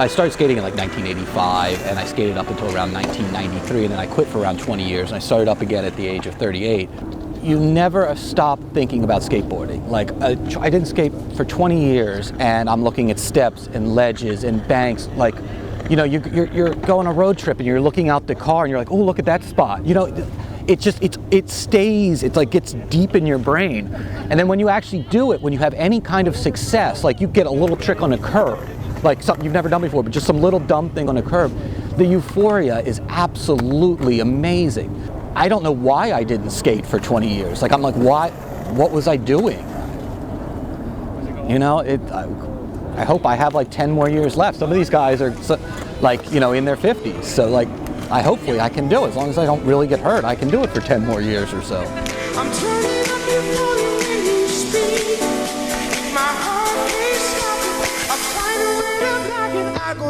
I started skating in like 1985, and I skated up until around 1993, and then I quit for around 20 years, and I started up again at the age of 38. You never stop thinking about skateboarding. Like, I didn't skate for 20 years, and I'm looking at steps and ledges and banks. Like, you know, you're going on a road trip and you're looking out the car and you're like, oh, look at that spot. You know, it stays, it's like gets deep in your brain. And then when you actually do it, when you have any kind of success, like you get a little trick on a curb, like something you've never done before, but just some little dumb thing on a curb, the euphoria is absolutely amazing. I don't know why I didn't skate for 20 years. Like, I'm like, what was I doing? You know, I hope I have like 10 more years left. Some of these guys are like, you know, in their 50s. So like, hopefully I can do it. As long as I don't really get hurt, I can do it for 10 more years or so. I'm turning up your volume when you speak. My heart can't stop it. I find a way to block it. I go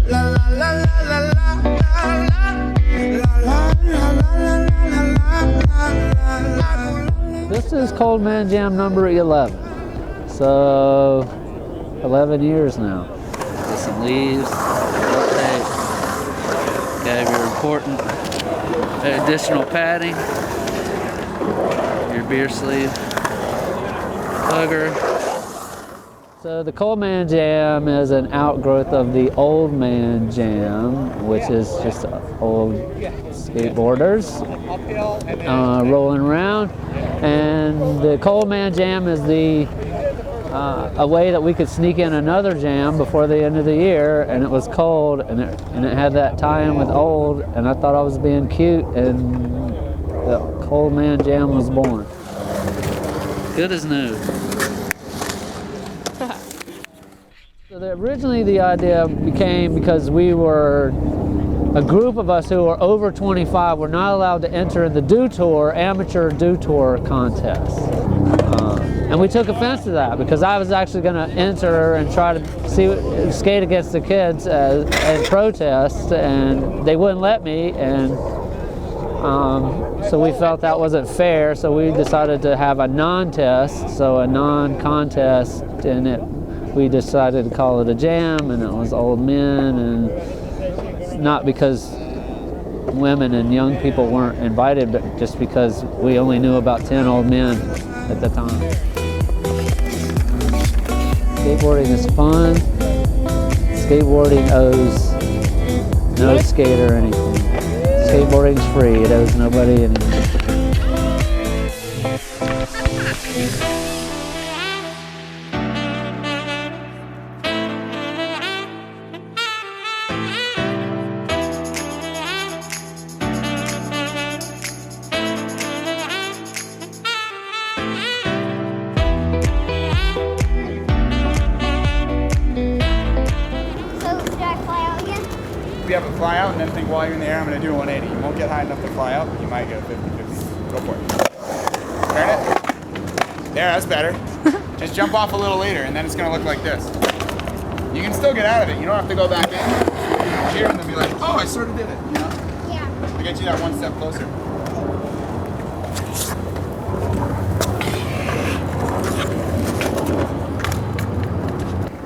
la la la la la la la la la. This is Cold Man Jam number 11. So 11 years now. Get some leaves, tape. Got your important additional padding, your beer sleeve, hugger. So the Cold Man Jam is an outgrowth of the Old Man Jam, which is just old skateboarders rolling around. And the Cold Man Jam is a way that we could sneak in another jam before the end of the year, and it was cold, and it had that tie-in with old, and I thought I was being cute, and the Cold Man Jam was born. Good as new. So originally the idea became because we were a group of us who were over 25 were not allowed to enter in the Dew Tour, amateur Dew Tour contest. And we took offense to that because I was actually going to enter and try to skate against the kids and protest, and they wouldn't let me, and so we felt that wasn't fair, so we decided to have a non-test, so a non-contest, and we decided to call it a jam, and it was old men, and not because women and young people weren't invited, but just because we only knew about 10 old men at the time. Skateboarding is fun. Skateboarding owes no skater anything. Skateboarding's free, it owes nobody anything. If you have a fly out and then think while you're in the air, I'm going to do a 180. You won't get high enough to fly out, but you might get a 50-50. Go for it. Turn it. There, that's better. Just jump off a little later, and then it's going to look like this. You can still get out of it. You don't have to go back in. Cheer and then be like, oh, I sort of did it, you know? Yeah. To get you that one step closer.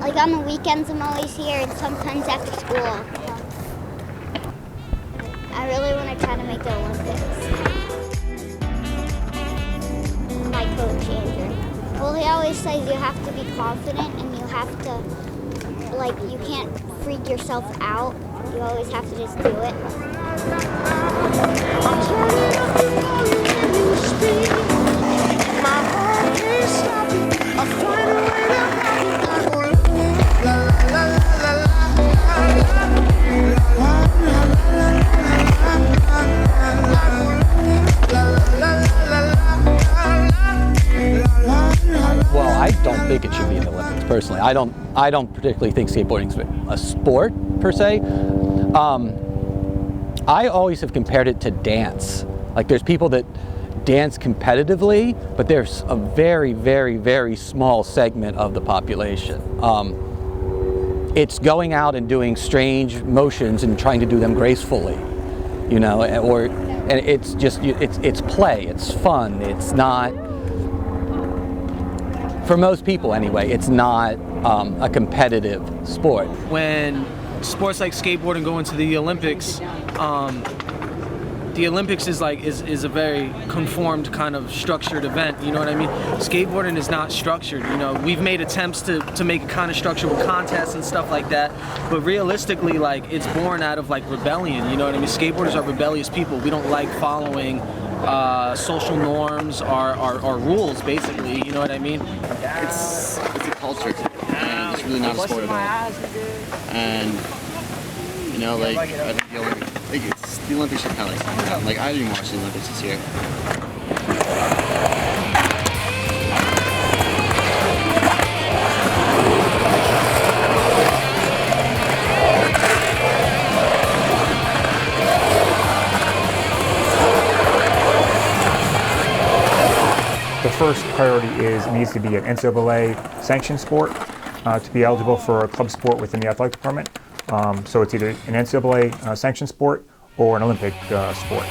Like on the weekends, I'm always here, and sometimes after school. I really want to try to make the Olympics. My coach, Andrew. Well, he always says you have to be confident, and you have to, like, you can't freak yourself out. You always have to just do it. I'm turning up the volume when you speak. My heart can't stop it. I find a way to block it. I go la la la la la la la. Well, I don't think it should be in the Olympics, personally. I don't particularly think skateboarding's a sport, per se. I always have compared it to dance. Like, there's people that dance competitively, but there's a very, very, very small segment of the population. It's going out and doing strange motions and trying to do them gracefully, you know, and it's just, it's play, it's fun, it's not, for most people anyway, it's not a competitive sport. When sports like skateboarding go into the Olympics, the Olympics is a very conformed kind of structured event, you know what I mean? Skateboarding is not structured, you know. We've made attempts to make it kind of structured with contests and stuff like that, but realistically, like, it's born out of like rebellion, you know what I mean? Skateboarders are rebellious people. We don't like following social norms or rules, basically, you know what I mean? It's a culture, and it's really not a sport at all. And you know, like, I think the Olympics are kind of like I didn't watch the Olympics this year. The first priority is it needs to be an NCAA sanctioned sport to be eligible for a club sport within the athletic department. So it's either an NCAA sanctioned sport or an Olympic sport.